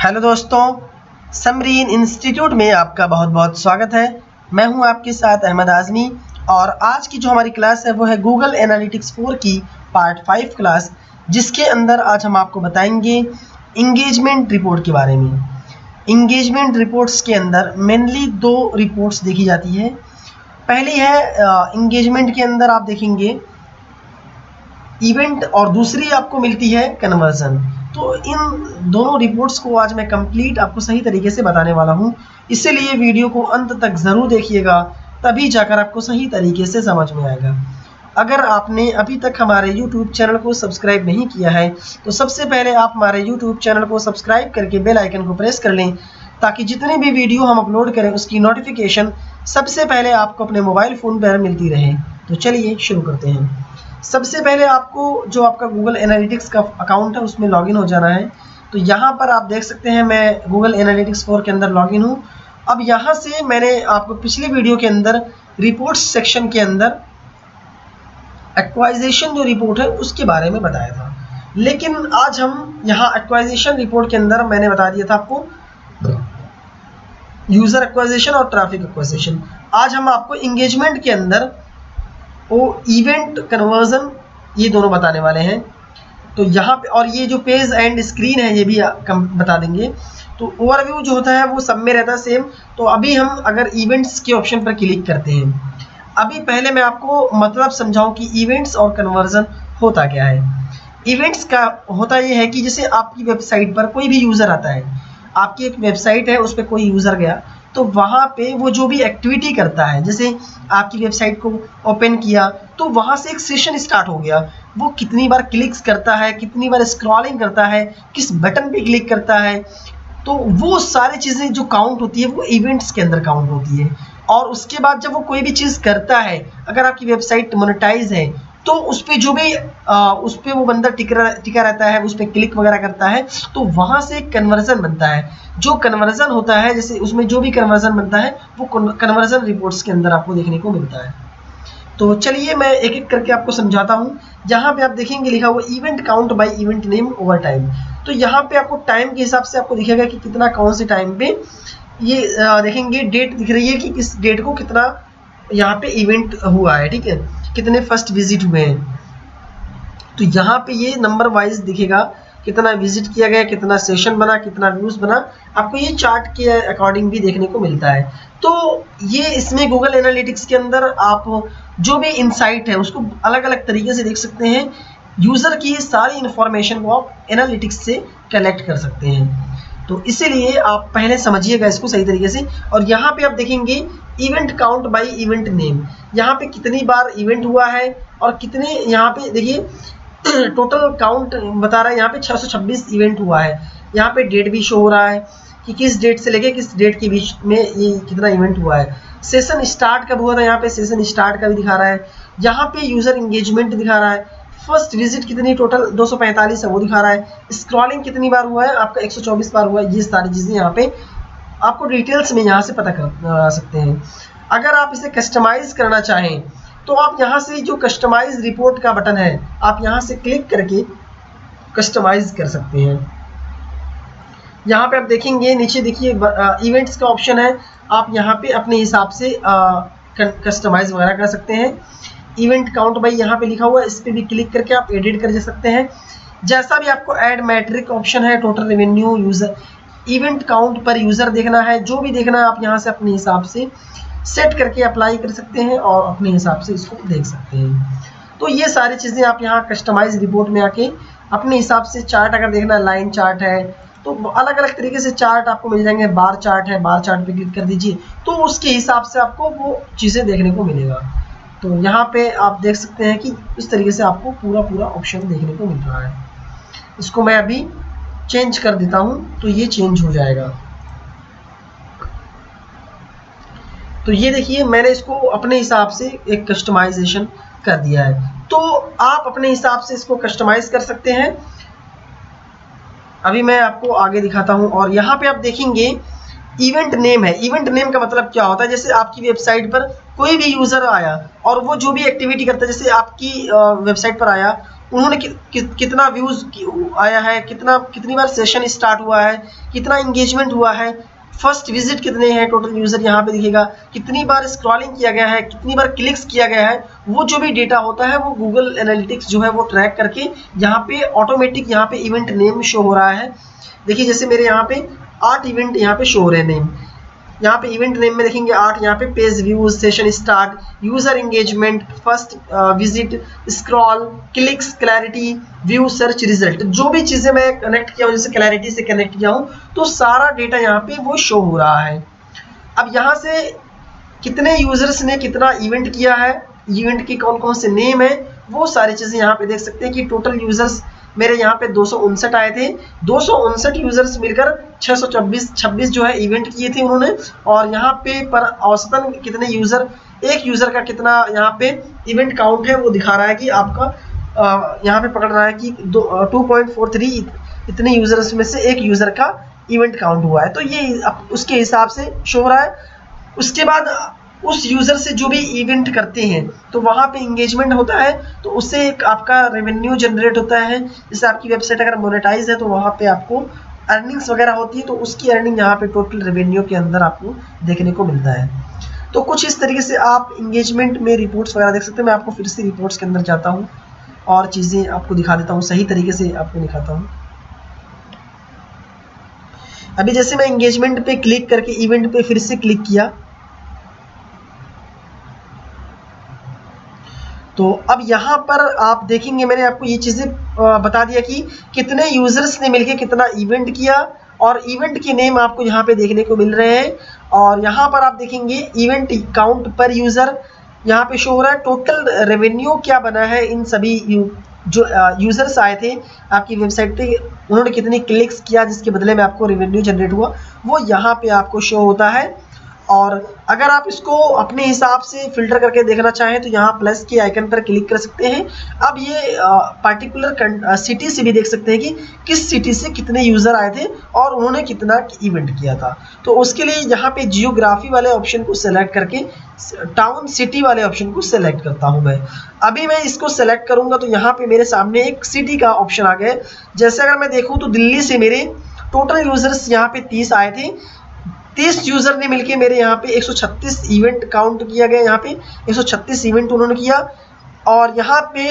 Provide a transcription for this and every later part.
Hello दोस्तों, Samreen institute में आपका बहुत बहुत स्वागत है। मैं हूं आपके साथ अहमद आज़मी और आज की जो हमारी क्लास है वो है गूगल एनालिटिक्स 4 की पार्ट 5 क्लास, जिसके अंदर आज हम आपको बताएंगे इंगेजमेंट रिपोर्ट के बारे में। इंगेजमेंट रिपोर्ट्स के अंदर मेनली दो रिपोर्ट्स देखी जाती है। पहली है इंगेजमेंट के अंदर आप देखेंगे इवेंट और दूसरी आपको मिलती है कन्वर्जन। तो इन दोनों रिपोर्ट्स को आज मैं कंप्लीट आपको सही तरीके से बताने वाला हूं, इसीलिए वीडियो को अंत तक ज़रूर देखिएगा, तभी जाकर आपको सही तरीके से समझ में आएगा। अगर आपने अभी तक हमारे YouTube चैनल को सब्सक्राइब नहीं किया है तो सबसे पहले आप हमारे YouTube चैनल को सब्सक्राइब करके बेल आइकन को प्रेस कर लें, ताकि जितने भी वीडियो हम अपलोड करें उसकी नोटिफिकेशन सबसे पहले आपको अपने मोबाइल फ़ोन पर मिलती रहे। तो चलिए शुरू करते हैं। सबसे पहले आपको जो आपका गूगल एनालिटिक्स का अकाउंट है उसमें लॉगिन हो जाना है। तो यहाँ पर आप देख सकते हैं मैं गूगल एनालिटिक्स 4 के अंदर लॉगिन हूँ। अब यहाँ से मैंने आपको पिछले वीडियो के अंदर रिपोर्ट्स सेक्शन के अंदर एक्वाइजेशन जो रिपोर्ट है उसके बारे में बताया था, लेकिन आज हम यहाँ एक्वाइजेशन रिपोर्ट के अंदर मैंने बता दिया था आपको यूज़र एक्वाइजेशन और ट्रैफिक एक्वाइजेशन। आज हम आपको इंगेजमेंट के अंदर वो इवेंट कन्वर्जन ये दोनों बताने वाले हैं। तो यहाँ पे और ये जो पेज एंड स्क्रीन है ये भी बता देंगे। तो ओवरव्यू जो होता है वो सब में रहता है सेम। तो अभी हम अगर इवेंट्स के ऑप्शन पर क्लिक करते हैं, अभी पहले मैं आपको मतलब समझाऊं कि इवेंट्स और कन्वर्जन होता क्या है। इवेंट्स का होता ये है कि जैसे आपकी वेबसाइट पर कोई भी यूज़र आता है, आपकी एक वेबसाइट है उस पर कोई यूज़र गया, तो वहाँ पे वो जो भी एक्टिविटी करता है, जैसे आपकी वेबसाइट को ओपन किया तो वहाँ से एक सेशन स्टार्ट हो गया, वो कितनी बार क्लिक्स करता है, कितनी बार स्क्रॉलिंग करता है, किस बटन पे क्लिक करता है, तो वो सारी चीज़ें जो काउंट होती है वो इवेंट्स के अंदर काउंट होती है। और उसके बाद जब वो कोई भी चीज़ करता है, अगर आपकी वेबसाइट मोनेटाइज है तो उस पर जो भी उस पर वो बंदा टिका रहता है, उस पर क्लिक वगैरह करता है, तो वहाँ से कन्वर्जन बनता है। जो कन्वर्जन होता है, जैसे उसमें जो भी कन्वर्जन बनता है वो कन्वर्जन रिपोर्ट्स के अंदर आपको देखने को मिलता है। तो चलिए मैं एक एक करके आपको समझाता हूँ। जहाँ पे आप देखेंगे लिखा हुआ event count by event name over time, तो यहाँ पे आपको टाइम के हिसाब से आपको दिखेगा कि कितना कौन से टाइम पे ये देखेंगे डेट दिख रही है कि किस डेट को कितना यहाँ पे इवेंट हुआ है, ठीक है, कितने फर्स्ट विजिट हुए हैं। तो यहाँ पे ये नंबर वाइज दिखेगा कितना विजिट किया गया, कितना सेशन बना, कितना व्यूज बना, आपको ये चार्ट के अकॉर्डिंग भी देखने को मिलता है। तो ये इसमें गूगल एनालिटिक्स के अंदर आप जो भी इनसाइट है उसको अलग अलग तरीके से देख सकते हैं। यूज़र की सारी इन्फॉर्मेशन को आप एनालिटिक्स से कलेक्ट कर सकते हैं। तो इसीलिए आप पहले समझिएगा इसको सही तरीके से। और यहाँ पे आप देखेंगे event count by event name, यहाँ पे कितनी बार इवेंट हुआ है और कितने, यहाँ पे देखिए टोटल काउंट बता रहा है, यहाँ पे 626 इवेंट हुआ है। यहाँ पे डेट भी शो हो रहा है कि किस डेट से लेके किस डेट के बीच में ये कितना इवेंट हुआ है। सेशन स्टार्ट कब हुआ था, यहाँ पे सेशन स्टार्ट का भी दिखा रहा है। यहाँ पे यूज़र इंगेजमेंट दिखा रहा है। फर्स्ट विजिट कितनी टोटल 245 है वो दिखा रहा है। स्क्रॉलिंग कितनी बार हुआ है, आपका 124 बार हुआ है। ये सारी चीज़ें यहाँ पे आपको डिटेल्स में यहाँ से पता कर सकते हैं। अगर आप इसे कस्टमाइज़ करना चाहें तो आप यहाँ से जो कस्टमाइज रिपोर्ट का बटन है आप यहाँ से क्लिक करके कस्टमाइज कर सकते हैं। यहाँ पे आप देखेंगे नीचे देखिए इवेंट्स का ऑप्शन है, आप यहाँ पे अपने हिसाब से कस्टमाइज वगैरह कर सकते हैं। इवेंट काउंट बाई यहाँ पे लिखा हुआ है, इस पर भी क्लिक करके आप एडिट कर सकते हैं। जैसा भी आपको ऐड मैट्रिक ऑप्शन है, total revenue, user event count पर यूज़र देखना है, जो भी देखना है आप यहाँ से अपने हिसाब से सेट करके अप्लाई कर सकते हैं और अपने हिसाब से इसको देख सकते हैं। तो ये सारी चीज़ें आप यहाँ कस्टमाइज रिपोर्ट में आके अपने हिसाब से चार्ट अगर देखना है, लाइन चार्ट है, तो अलग अलग तरीके से चार्ट आपको मिल जाएंगे। बार चार्ट है, बार चार्ट पे क्लिक कर दीजिए तो उसके हिसाब से आपको वो चीज़ें देखने को मिलेगा। तो यहाँ पे आप देख सकते हैं कि इस तरीके से आपको पूरा ऑप्शन देखने को मिल रहा है। इसको मैं अभी चेंज कर देता हूँ तो ये चेंज हो जाएगा। तो ये देखिए मैंने इसको अपने हिसाब से एक कस्टमाइजेशन कर दिया है। तो आप अपने हिसाब से इसको कस्टमाइज कर सकते हैं। अभी मैं आपको आगे दिखाता हूं। और यहाँ पे आप देखेंगे इवेंट नेम है। इवेंट नेम का मतलब क्या होता है, जैसे आपकी वेबसाइट पर कोई भी यूज़र आया और वो जो भी एक्टिविटी करता है, जैसे आपकी वेबसाइट पर आया उन्होंने कितना व्यूज आया है, कितनी बार सेशन स्टार्ट हुआ है, कितना इंगेजमेंट हुआ है, फर्स्ट विजिट कितने हैं टोटल यूजर यहाँ पे दिखेगा, कितनी बार स्क्रॉलिंग किया गया है, कितनी बार क्लिक्स किया गया है। वो जो भी डेटा होता है वो गूगल एनालिटिक्स जो है वो ट्रैक करके यहाँ पे ऑटोमेटिक यहाँ पे इवेंट नेम शो हो रहा है। देखिए जैसे मेरे यहाँ पे 8 इवेंट यहाँ पे शो हो रहे हैं नेम, यहाँ पे इवेंट नेम में देखेंगे 8, यहाँ पे page views, session start, user engagement, first visit, scroll, clicks, clarity, view, search, result, जो भी चीज़ें मैं कनेक्ट किया हूँ, जैसे क्लैरिटी से कनेक्ट किया हूँ, तो सारा डेटा यहाँ पे वो शो हो रहा है। अब यहाँ से कितने यूजर्स ने कितना इवेंट किया है, इवेंट के कौन कौन से नेम है, वो सारी चीज़ें यहाँ पे देख सकते हैं कि टोटल यूजर्स मेरे यहाँ पे 259 आए थे। 259 यूजर्स मिलकर 626 जो है इवेंट किए थे उन्होंने। और यहाँ पे पर औसतन कितने यूजर, एक यूजर का कितना यहाँ पे इवेंट काउंट है वो दिखा रहा है कि आपका यहाँ पे पकड़ रहा है कि 2.43 इतने यूजर्स में से एक यूजर का इवेंट काउंट हुआ है। तो ये उसके हिसाब से शो हो रहा है। उसके बाद उस यूज़र से जो भी इवेंट करते हैं तो वहाँ पे इंगेजमेंट होता है, तो उससे एक आपका रेवेन्यू जनरेट होता है। जैसे आपकी वेबसाइट अगर मोनेटाइज है तो वहाँ पे आपको अर्निंग्स वगैरह होती है, तो उसकी अर्निंग यहाँ पे टोटल रेवेन्यू के अंदर आपको देखने को मिलता है। तो कुछ इस तरीके से आप इंगेजमेंट में रिपोर्ट्स वगैरह देख सकते हैं। मैं आपको फिर से रिपोर्ट्स के अंदर जाता हूँ और चीज़ें आपको दिखा देता हूँ, सही तरीके से आपको दिखाता हूँ। अभी जैसे मैं इंगेजमेंट पे क्लिक करके इवेंट पे फिर से क्लिक किया, तो अब यहाँ पर आप देखेंगे मैंने आपको ये चीज़ें बता दिया कि कितने यूजर्स ने मिलके कितना इवेंट किया, और इवेंट के नेम आपको यहाँ पे देखने को मिल रहे हैं। और यहाँ पर आप देखेंगे इवेंट काउंट पर यूज़र यहाँ पे शो हो रहा है। टोटल रेवेन्यू क्या बना है इन सभी जो यूज़र्स आए थे आपकी वेबसाइट पे, उन्होंने कितनी क्लिक्स किया जिसके बदले में आपको रेवेन्यू जनरेट हुआ, वो यहाँ पे आपको शो होता है। और अगर आप इसको अपने हिसाब से फिल्टर करके देखना चाहें तो यहाँ प्लस के आइकन पर क्लिक कर सकते हैं। अब ये पार्टिकुलर सिटी से भी देख सकते हैं कि किस सिटी से कितने यूज़र आए थे और उन्होंने कितना इवेंट किया था। तो उसके लिए यहाँ पे जियोग्राफी वाले ऑप्शन को सेलेक्ट करके टाउन सिटी वाले ऑप्शन को सेलेक्ट करता हूँ मैं। अभी मैं इसको सेलेक्ट करूँगा तो यहाँ पे मेरे सामने एक सिटी का ऑप्शन आ गया। जैसे अगर मैं देखूँ तो दिल्ली से मेरे टोटल यूज़र्स यहाँ पे 30 आए थे। 30 यूज़र ने मिलके मेरे यहाँ पे 136 इवेंट काउंट किया गया, यहाँ पे 136 इवेंट उन्होंने किया। और यहाँ पे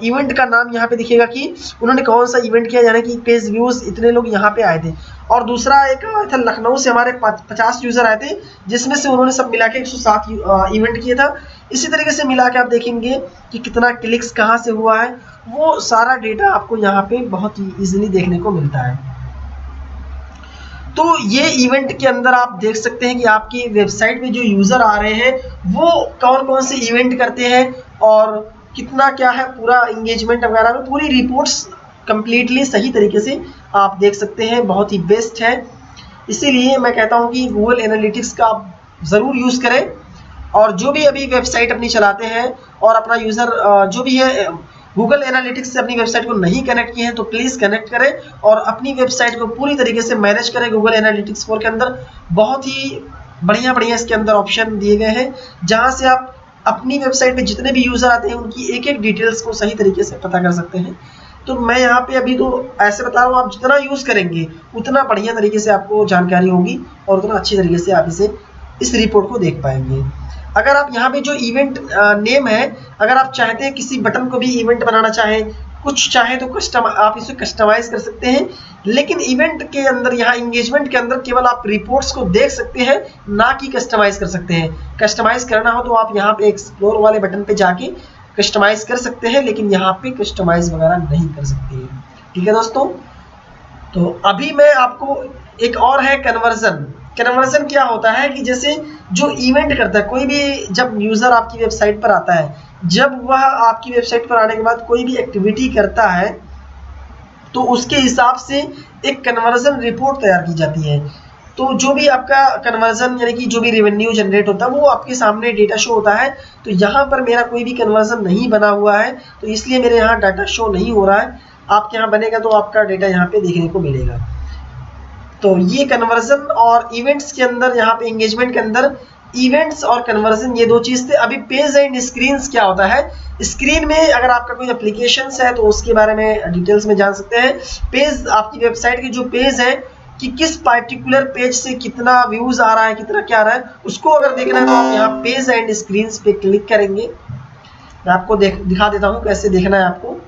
इवेंट का नाम यहाँ पे दिखेगा कि उन्होंने कौन सा इवेंट किया, यानी कि पेज व्यूज़ इतने लोग यहाँ पे आए थे। और दूसरा एक था लखनऊ से हमारे 50 यूज़र आए थे, जिसमें से उन्होंने सब मिला के 107 इवेंट किया था। इसी तरीके से मिला के आप देखेंगे कि कितना क्लिक्स कहाँ से हुआ है, वो सारा डेटा आपको यहाँ पे बहुत ही ईजिली देखने को मिलता है। तो ये इवेंट के अंदर आप देख सकते हैं कि आपकी वेबसाइट पे जो यूज़र आ रहे हैं वो कौन कौन से इवेंट करते हैं और कितना क्या है, पूरा इंगेजमेंट वगैरह में पूरी रिपोर्ट्स कंप्लीटली सही तरीके से आप देख सकते हैं। बहुत ही बेस्ट है, इसीलिए मैं कहता हूँ कि गूगल एनालिटिक्स का आप ज़रूर यूज़ करें। और जो भी अभी वेबसाइट अपनी चलाते हैं और अपना यूज़र जो भी है गूगल एनालिटिक्स से अपनी वेबसाइट को नहीं कनेक्ट किए हैं तो प्लीज़ कनेक्ट करें और अपनी वेबसाइट को पूरी तरीके से मैनेज करें। गूगल एनालिटिक्स 4 के अंदर बहुत ही बढ़िया इसके अंदर ऑप्शन दिए गए हैं, जहां से आप अपनी वेबसाइट पे जितने भी यूज़र आते हैं उनकी एक एक डिटेल्स को सही तरीके से पता कर सकते हैं। तो मैं यहाँ पे अभी तो ऐसे बता रहा हूँ, आप जितना यूज़ करेंगे उतना बढ़िया तरीके से आपको जानकारी होगी और उतना अच्छी तरीके से आप इस रिपोर्ट को देख पाएंगे। अगर आप यहाँ पे जो इवेंट नेम है, अगर आप चाहते हैं किसी बटन को भी इवेंट बनाना चाहें, कुछ चाहे तो आप इसे कस्टमाइज कर सकते हैं। लेकिन इवेंट के अंदर यहाँ इंगेजमेंट के अंदर केवल आप रिपोर्ट्स को देख सकते हैं, ना कि कस्टमाइज कर सकते हैं। कस्टमाइज करना हो तो आप यहाँ पे एक्सप्लोर वाले बटन पे जाके कस्टमाइज कर सकते हैं, लेकिन यहाँ पे कस्टमाइज वगैरह नहीं कर सकते हैं। ठीक है दोस्तों, तो अभी मैं आपको एक और है कन्वर्जन। कन्वर्जन क्या होता है कि जैसे जो इवेंट करता है कोई भी, जब यूज़र आपकी वेबसाइट पर आता है, जब वह आपकी वेबसाइट पर आने के बाद कोई भी एक्टिविटी करता है तो उसके हिसाब से एक कन्वर्जन रिपोर्ट तैयार की जाती है। तो जो भी आपका कन्वर्जन यानी कि जो भी रेवेन्यू जनरेट होता है वो आपके सामने डेटा शो होता है। तो यहाँ पर मेरा कोई भी कन्वर्जन नहीं बना हुआ है, तो इसलिए मेरे यहाँ डाटा शो नहीं हो रहा है। आपके यहाँ बनेगा तो आपका डेटा यहाँ पे देखने को मिलेगा। तो ये कन्वर्जन और इवेंट्स के अंदर, यहाँ पे एंगेजमेंट के अंदर इवेंट्स और कन्वर्जन ये दो चीज़ थे। अभी पेज एंड स्क्रीन्स क्या होता है, स्क्रीन में अगर आपका कोई एप्लीकेशन है तो उसके बारे में डिटेल्स में जान सकते हैं। पेज आपकी वेबसाइट की जो पेज है कि किस पार्टिकुलर पेज से कितना व्यूज आ रहा है, कितना क्या आ रहा है, उसको अगर देखना है तो आप यहाँ पेज एंड स्क्रीन पे क्लिक करेंगे। मैं आपको दिखा देता हूँ कैसे देखना है आपको।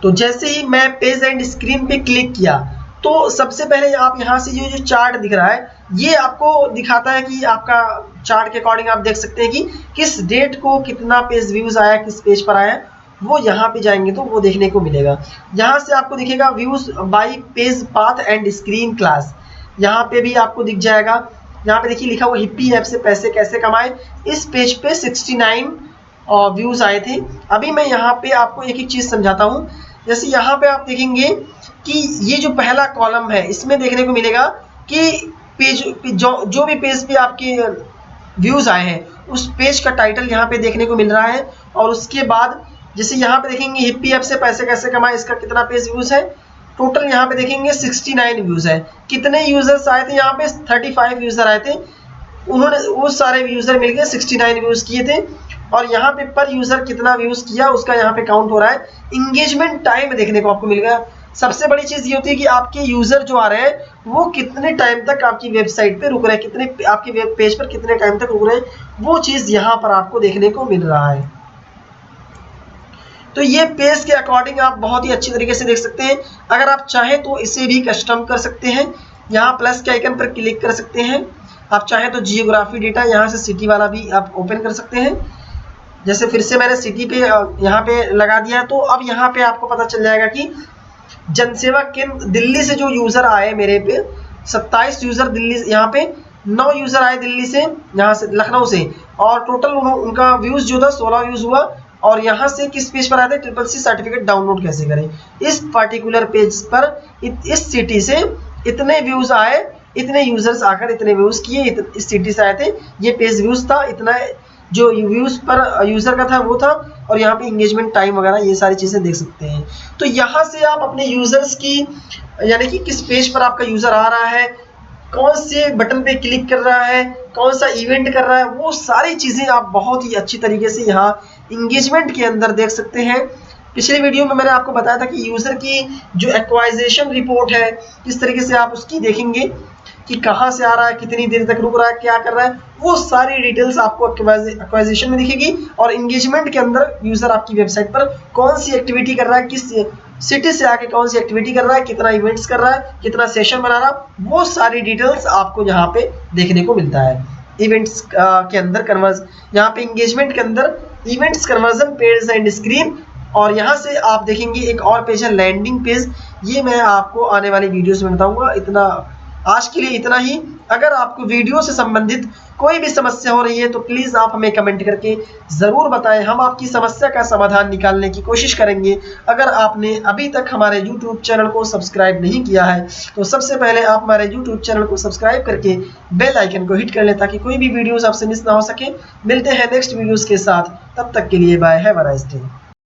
तो जैसे ही मैं पेज एंड स्क्रीन पे क्लिक किया तो सबसे पहले आप यहाँ से जो चार्ट दिख रहा है ये आपको दिखाता है कि आपका चार्ट के अकॉर्डिंग आप देख सकते हैं कि किस डेट को कितना पेज व्यूज आया, किस पेज पर आया, वो यहाँ पे जाएंगे तो वो देखने को मिलेगा। यहाँ से आपको दिखेगा views bye page path and screen class, यहाँ पे भी आपको दिख जाएगा। यहाँ पे देखिए लिखा हुआ हिप्पी ऐप से पैसे कैसे कमाए, इस पेज पे 69 व्यूज आए थे। अभी मैं यहाँ पे आपको एक एक चीज समझाता हूँ। जैसे यहाँ पे आप देखेंगे कि ये जो पहला कॉलम है इसमें देखने को मिलेगा कि पेज जो भी पेज पे आपके व्यूज आए हैं उस पेज का टाइटल यहाँ पे देखने को मिल रहा है। और उसके बाद जैसे यहाँ पे देखेंगे हिप्पी ऐप से पैसे कैसे कमाए, इसका कितना पेज व्यूज है, टोटल यहाँ पे देखेंगे 69 व्यूज है। कितने यूजर्स आए थे, यहाँ पे 35 यूजर आए थे, उन्होंने वो सारे यूजर मिलके 69 व्यूज किए थे। और यहाँ पे पर यूजर कितना व्यूज किया उसका यहाँ पे काउंट हो रहा है। इंगेजमेंट टाइम देखने को आपको मिलेगा। सबसे बड़ी चीज ये होती है कि आपके यूजर जो आ रहे हैं वो कितने टाइम तक आपकी वेबसाइट पे रुक रहे हैं, कितने आपके वेब पेज पर कितने टाइम तक रुक रहे हैं, वो चीज यहाँ पर आपको देखने को मिल रहा है। तो ये पेज के अकॉर्डिंग आप बहुत ही अच्छी तरीके से देख सकते हैं। अगर आप चाहें तो इसे भी कस्टम कर सकते हैं, यहाँ प्लस के आइकन पर क्लिक कर सकते हैं। आप चाहें तो जियोग्राफी डेटा यहाँ से सिटी वाला भी आप ओपन कर सकते हैं। जैसे फिर से मैंने सिटी पे यहाँ पे लगा दिया तो अब यहाँ पे आपको पता चल जाएगा कि जनसेवा केंद्र दिल्ली से जो यूजर आए मेरे पे 27 यूजर दिल्ली, यहाँ पे 9 यूजर आए दिल्ली से, यहाँ से लखनऊ से, और टोटल उनका व्यूज जो था 16 व्यूज हुआ। और यहाँ से किस पेज पर आए थे, CCC सर्टिफिकेट डाउनलोड कैसे करें, इस पर्टिकुलर पेज पर इस सिटी से इतने व्यूज आए, इतने यूजर्स आकर इतने व्यूज किए, इस सिटी से आए थे, ये पेज व्यूज था, इतना जो व्यूज पर यूजर का था वो था। और यहाँ पे इंगेजमेंट टाइम वगैरह ये सारी चीजें देख सकते हैं। तो यहाँ से आप अपने यूजर्स की यानी कि किस पेज पर आपका यूजर आ रहा है, कौन से बटन पे क्लिक कर रहा है, कौन सा इवेंट कर रहा है, वो सारी चीजें आप बहुत ही अच्छी तरीके से यहाँ इंगेजमेंट के अंदर देख सकते हैं। पिछले वीडियो में मैंने आपको बताया था कि यूजर की जो एक्वाइजेशन रिपोर्ट है किस तरीके से आप उसकी देखेंगे कि कहाँ से आ रहा है, कितनी देर तक रुक रहा है, क्या कर रहा है, वो सारी डिटेल्स आपको एक्वाइजेशन में दिखेगी। और इंगेजमेंट के अंदर यूजर आपकी वेबसाइट पर कौन सी एक्टिविटी कर रहा है, किस सिटी से आके कौन सी एक्टिविटी कर रहा है, कितना इवेंट्स कर रहा है, कितना सेशन बना रहा, वो सारी डिटेल्स आपको यहाँ पे देखने को मिलता है। इवेंट्स के अंदर यहाँ पे इंगेजमेंट के अंदर events conversion page and screen, और यहाँ से आप देखेंगे एक और पेज है लैंडिंग पेज। ये मैं आपको आने वाली वीडियोस में बताऊंगा। इतना आज के लिए इतना ही। अगर आपको वीडियो से संबंधित कोई भी समस्या हो रही है तो प्लीज़ आप हमें कमेंट करके ज़रूर बताएं, हम आपकी समस्या का समाधान निकालने की कोशिश करेंगे। अगर आपने अभी तक हमारे YouTube चैनल को सब्सक्राइब नहीं किया है तो सबसे पहले आप हमारे YouTube चैनल को सब्सक्राइब करके बेल आइकन को हिट कर लें ताकि कोई भी वीडियोज़ आपसे मिस ना हो सके। मिलते हैं नेक्स्ट वीडियोज़ के साथ, तब तक के लिए bye, have a nice day.